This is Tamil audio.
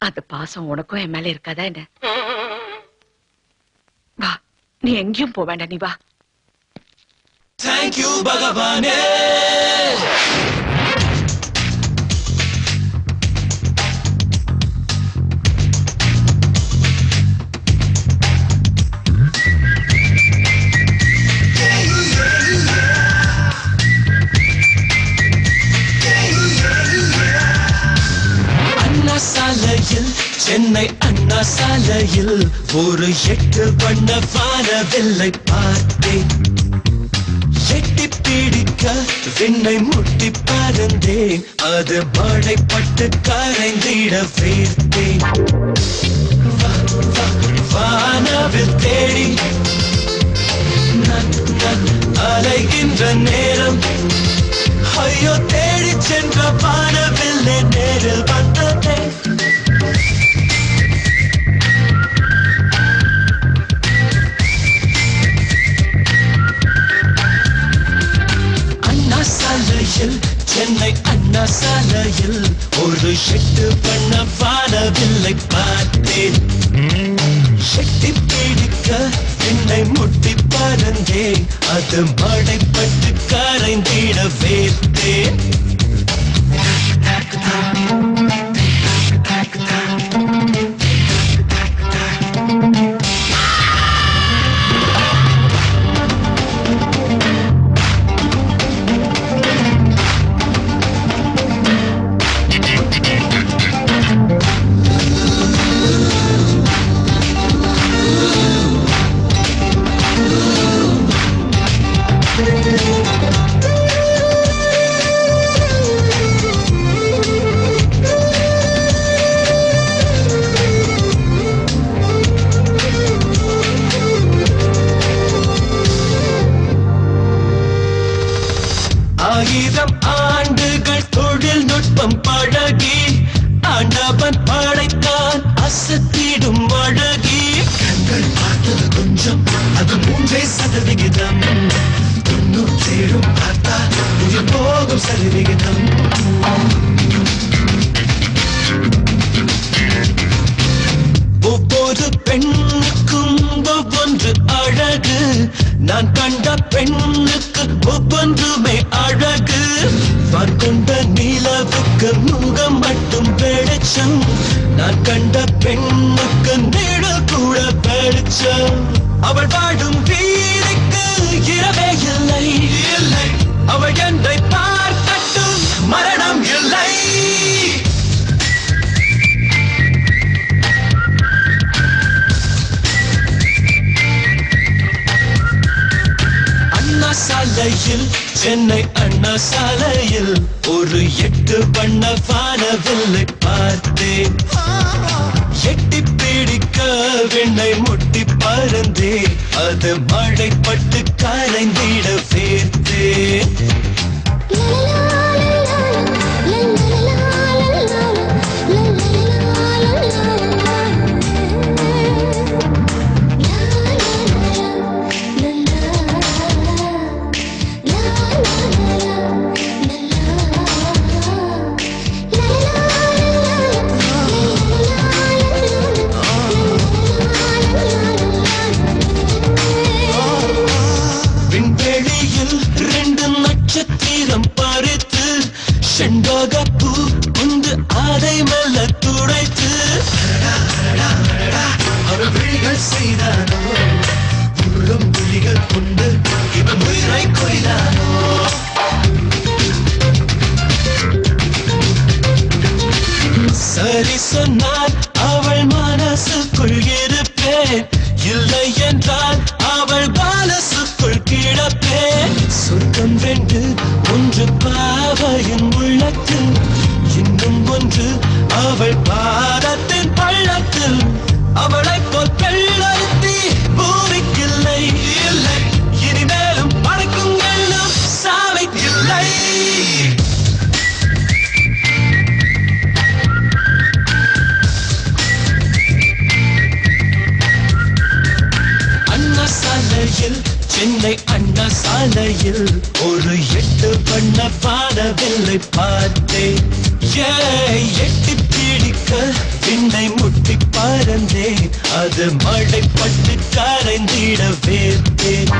அது பாசம் உனக்கும் என் மேல இருக்காதா என்ன? வா, நீ எங்கேயும் போக வேண்டாம், நீ வா. Thank you பகவானே. சென்னை அண்ணா சாலையில் ஒரு 8 வண்ண வானவில்லை பார்த்தேன். எட்டி பிடிக்க விண்ணை முட்டி பறந்தேன். அது மழைப்பட்டு கரைந்திட வேர்த்தேன். வானவில் தேடி அலைகின்ற நேரம் ஐயோ தேடி சென்ற வானவில்லை நேரில் வந்ததே. சென்னை அண்ணா சாலையில் ஒரு 8 வண்ண வானவில்லை பார்த்தேன். எட்டி பிடிக்க விண்ணை முட்டி பறந்தேன். அது மழைப்பட்டு கரைந்திட வேர்த்தேன். ஆயிரம் ஆண்டுகள் தொழில்நுட்பம் பழகி ஆண்டவன் படைத்தான் அசத்திடும் அழகி. கண்கள் பார்த்தது கொஞ்சம், அது 3% 97 பார்த்தா உயிர் போகும் சரிவிகிதம். ஒவ்வொரு பெண்ணுக்கும் ஒவ்வொன்று அழகு. நான் கண்ட பெண்ணுக்கு ஒவ்வொன்றுமே அழகு. நான் கொண்ட நிலவுக்கு முகம் மட்டும் வெளிச்சம். நான் கண்ட பெண்ணுக்கு நிழல் கூட வெளிச்சம். அவள் வாழும் வீதிக்கு இரவே இல்லை இல்லை. அவள் என்னை பார்க்கட்டும் மரணம் இல்லை. சாலையில் சென்னை அண்ணா சாலையில் ஒரு 8 வண்ண வானவில்லை பார்த்தேன். எட்டி பிடிக்க விண்ணை முட்டி பறந்தேன். அது மழைப்பட்டு கரைந்திட வேர்த்தேன். விண்வெளியில் 2 நட்சத்திரம் பறித்து செண்பகப்பூ உண்டு அதை மெல்ல துடைத்து அவர்கள் செய்தானோ உள்ளம் புலிகள் கொண்டு இவன் உயிரை கொய்தானோ. சரி சொன்னால் அவள் மனசுக்குள் இருப்பேன். இல்லை என்றால் அவள் மனசுக்குள் கிடப்பேன். சொர்க்கம் 2 ஒன்று பாவையின் உள்ளத்தில், இன்னும் ஒன்று அவள் பாதத்தின் பள்ளத்தில். அவளை போல் பெள்ளறுத்தி பூமிக்கில்லை இல்லை. இனிமேலும் படைக்கும் எல்லாம் சாமிக்கில்லை. அண்ணா சாலையில் சென்னை அண்ணா சாலையில் ஒரு 8 வண்ண வானவில்லை பார்த்தேன். எட்டி பிடிக்க உன்னை முட்டி பறந்தேன் அது மழை பட்டு கரைந்திட வேர்த்தேன்